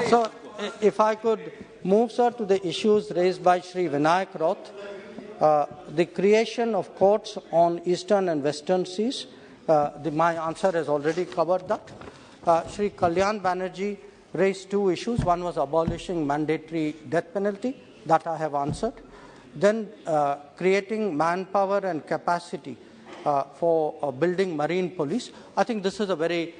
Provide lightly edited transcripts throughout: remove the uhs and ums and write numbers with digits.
So, if I could move, sir, to the issues raised by Shri Vinayak Roth, the creation of courts on eastern and western seas. My answer has already covered that. Shri Kalyan Banerjee raised two issues. One was abolishing mandatory death penalty. That I have answered. Then creating manpower and capacity for building marine police. I think this is a very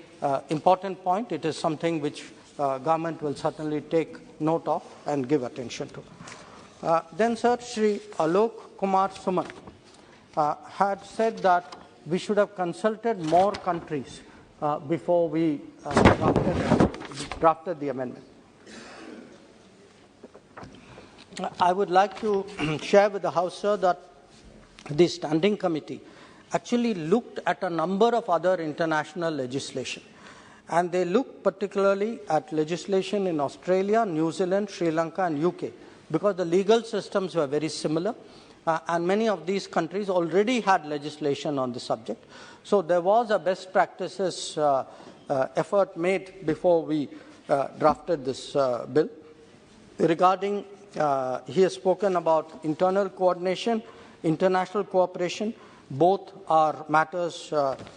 important point. It is something which government will certainly take note of and give attention to. Then, sir, Shri Alok Kumar Suman had said that we should have consulted more countries before we drafted the amendment. I would like to share with the House, sir, that the Standing Committee actually looked at a number of other international legislation. And they looked particularly at legislation in Australia, New Zealand, Sri Lanka and UK, because the legal systems were very similar. And many of these countries already had legislation on the subject. So there was a best practices effort made before we drafted this bill. Regarding, he has spoken about internal coordination, international cooperation. Both are matters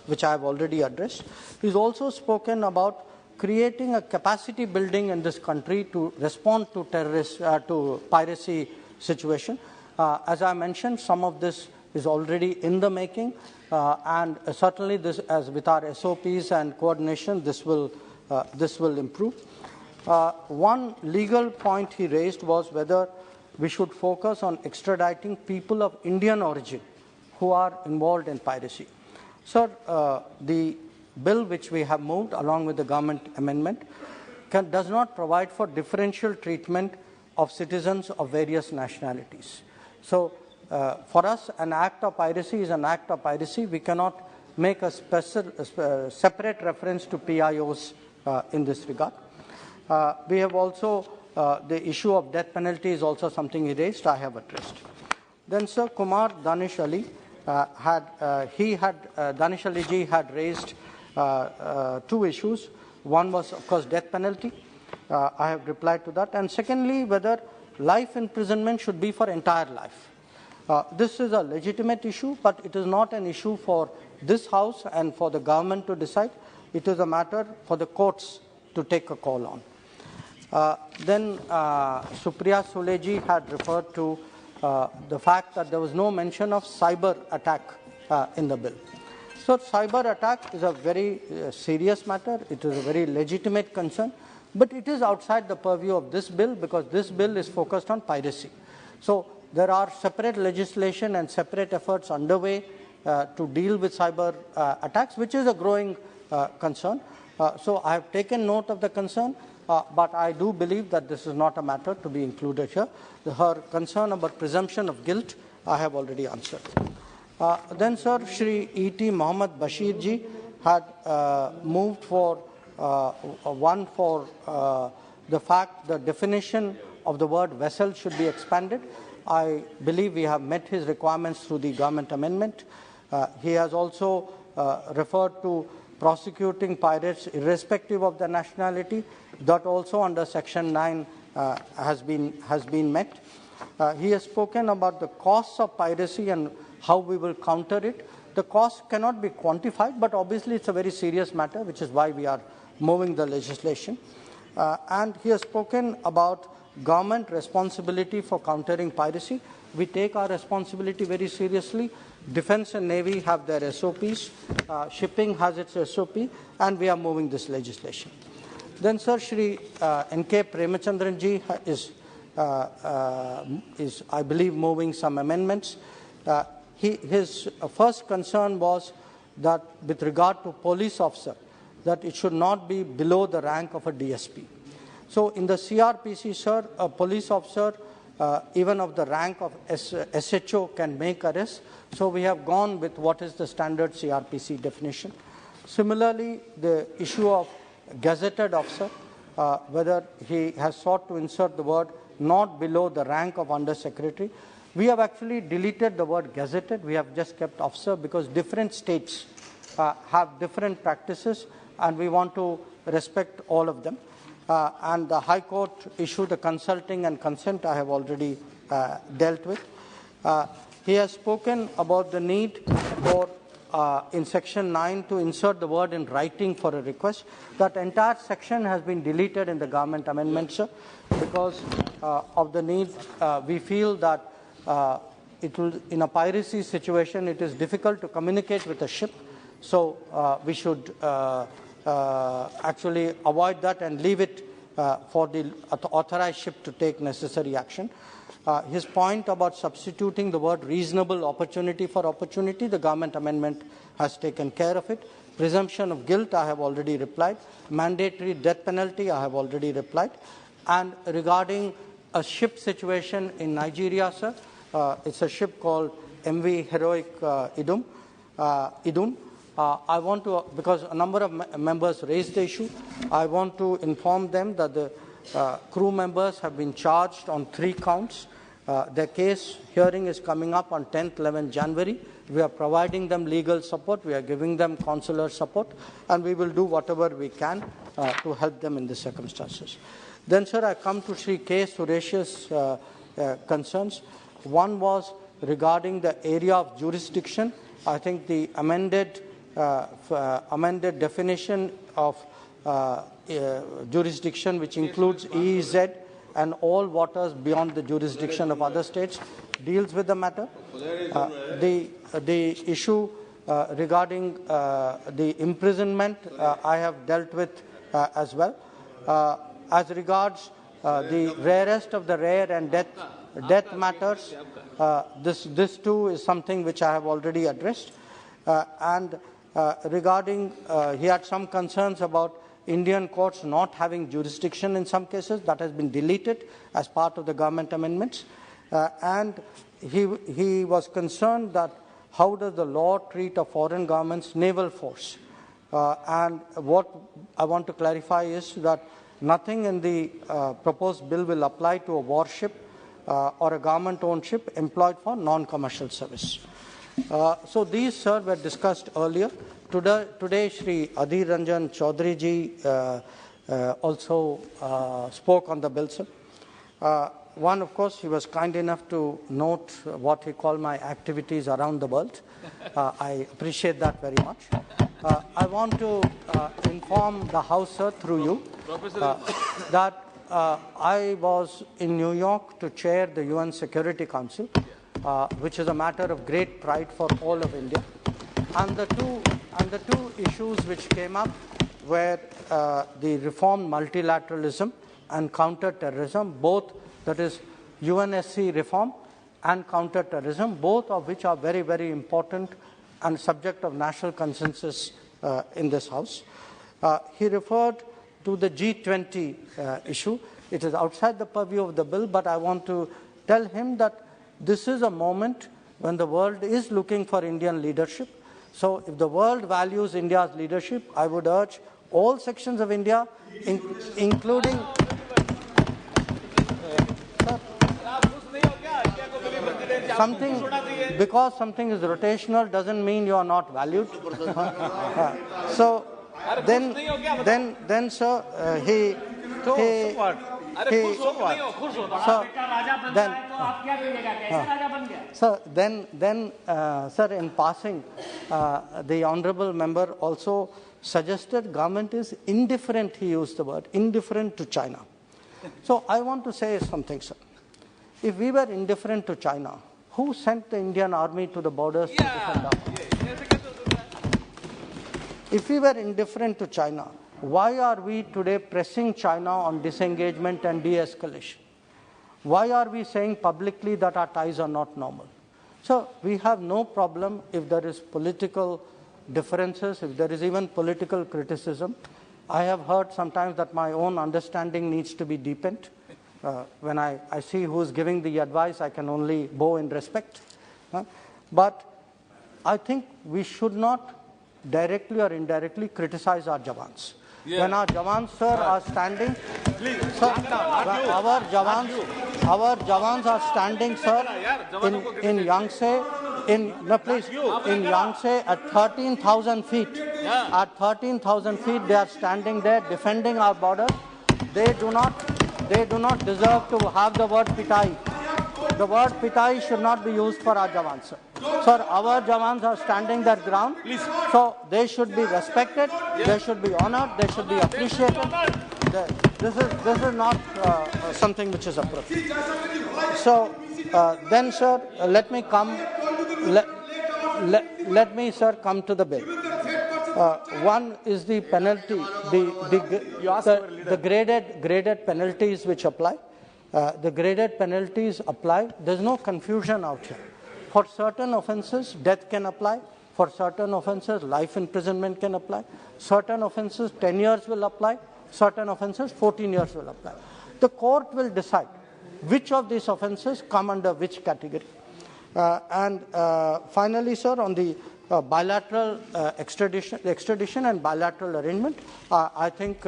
which I have already addressed. He's also spoken about creating a capacity building in this country to respond to to piracy situation. As I mentioned, some of this is already in the making, and certainly this, as with our SOPs and coordination, this will improve. One legal point he raised was whether we should focus on extraditing people of Indian origin who are involved in piracy. Sir, the bill which we have moved along with the government amendment does not provide for differential treatment of citizens of various nationalities. So, for us, an act of piracy is an act of piracy. We cannot make a separate reference to PIOs in this regard. We have also, the issue of death penalty is also something he raised, I have addressed. Then, Sir, Kumar Danish Ali Danish Ali ji had raised two issues. One was, of course, death penalty. I have replied to that. And secondly, whether life imprisonment should be for entire life. This is a legitimate issue, but it is not an issue for this House and for the government to decide. It is a matter for the courts to take a call on. Then Supriya Suleji had referred to the fact that there was no mention of cyber attack in the bill. So cyber attack is a very serious matter. It is a very legitimate concern, but it is outside the purview of this bill because this bill is focused on piracy. So there are separate legislation and separate efforts underway to deal with cyber attacks, which is a growing concern. So I have taken note of the concern. But I do believe that this is not a matter to be included here. Her concern about presumption of guilt, I have already answered. Then, sir, Shri E.T. Mohammed Bashir ji had moved for one for the fact the definition of the word vessel should be expanded. I believe we have met his requirements through the government amendment. He has also referred to prosecuting pirates irrespective of their nationality. That also under Section 9 has been met. He has spoken about the costs of piracy and how we will counter it. The cost cannot be quantified, but obviously it's a very serious matter, which is why we are moving the legislation. And he has spoken about government responsibility for countering piracy. We take our responsibility very seriously. Defence and Navy have their SOPs. Shipping has its SOP, and we are moving this legislation. Then, Sir, Shri N.K. Premachandran ji is, I believe, moving some amendments. His first concern was that with regard to police officer, that it should not be below the rank of a DSP. So in the CRPC, sir, a police officer, even of the rank of SHO, can make arrests. So we have gone with what is the standard CRPC definition. Similarly, the issue of gazetted officer, whether he has sought to insert the word not below the rank of under secretary. We have actually deleted the word gazetted. We have just kept officer because different states have different practices and we want to respect all of them. and the High Court issued a consulting and consent I have already dealt with. He has spoken about the need for in section 9 to insert the word in writing for a request. That entire section has been deleted in the government amendment, sir, because of the need. We feel that it will, in a piracy situation, it is difficult to communicate with a ship. So we should actually avoid that and leave it for the authorized ship to take necessary action. His point about substituting the word reasonable opportunity for opportunity, the government amendment has taken care of it. Presumption of guilt, I have already replied. Mandatory death penalty, I have already replied. And regarding a ship situation in Nigeria, sir, it's a ship called MV Heroic Idun. I want to, because a number of members raised the issue, I want to inform them that the crew members have been charged on 3 counts. Their case hearing is coming up on 10th, 11th January. We are providing them legal support, we are giving them consular support, and we will do whatever we can to help them in the circumstances. Then, sir, I come to Sri K. Suresh's concerns. One was regarding the area of jurisdiction. I think the amended definition of jurisdiction, which includes EEZ and all waters beyond the jurisdiction of other states, deals with the matter. The issue regarding the imprisonment, I have dealt with as well. As regards the rarest of the rare and death matters, this too is something which I have already addressed. And regarding, he had some concerns about Indian courts not having jurisdiction in some cases. That has been deleted as part of the government amendments. And he was concerned that how does the law treat a foreign government's naval force? And what I want to clarify is that nothing in the proposed bill will apply to a warship or a government-owned ship employed for non-commercial service. So these, sir, were discussed earlier. Today Shri Adhir Ranjan Chaudhary ji also spoke on the bill, sir. One, of course, he was kind enough to note what he called my activities around the world. I appreciate that very much. I want to inform the House, sir, through you, that I was in New York to chair the UN Security Council, which is a matter of great pride for all of India. And the two issues which came up were the reformed multilateralism and counter-terrorism, both, that is UNSC reform and counter-terrorism, both of which are very, very important and subject of national consensus in this House. He referred to the G20 issue. It is outside the purview of the bill, but I want to tell him that this is a moment when the world is looking for Indian leadership. So if the world values India's leadership, I would urge all sections of India, including... because something is rotational doesn't mean you are not valued. So then sir, sir, in passing, the honourable member also suggested government is indifferent, he used the word, indifferent to China. So I want to say something, sir. If we were indifferent to China, who sent the Indian army to the borders to defend our borders? If we were indifferent to China, why are we today pressing China on disengagement and de-escalation? Why are we saying publicly that our ties are not normal? So we have no problem if there is political differences, if there is even political criticism. I have heard sometimes that my own understanding needs to be deepened. When I see who is giving the advice, I can only bow in respect. But I think we should not directly or indirectly criticize our Jawans. Yeah. When our Jawans, sir, are standing, sir, our Jawans are standing, sir, in Yangtze, in Yangtze at 13,000 feet. Yeah. At 13,000 feet, they are standing there defending our border. They do not deserve to have the word pitai. The word pitai should not be used for our Jawans, sir. Sir, our Jawans are standing their ground. Please. So they should be respected, they should be honored, they should be appreciated. This is not something which is appropriate. So then, sir, let me come come to the bill. One is the penalty, the graded penalties which apply. The graded penalties apply. There's no confusion out here. For certain offences, death can apply. For certain offences, life imprisonment can apply. Certain offences, 10 years will apply. Certain offences, 14 years will apply. The court will decide which of these offences come under which category. And finally, sir, on the bilateral extradition and bilateral arrangement, I think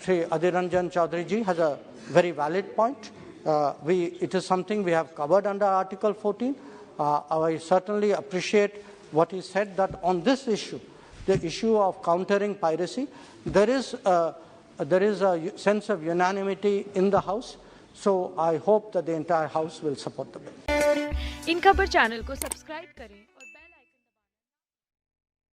Sri Adhiranjan Chaudhary ji has a very valid point. It is something we have covered under Article 14. I certainly appreciate what he said, that on this issue, the issue of countering piracy, there is a sense of unanimity in the House. So I hope that the entire House will support the bill. Inkhabar channel को subscribe करें।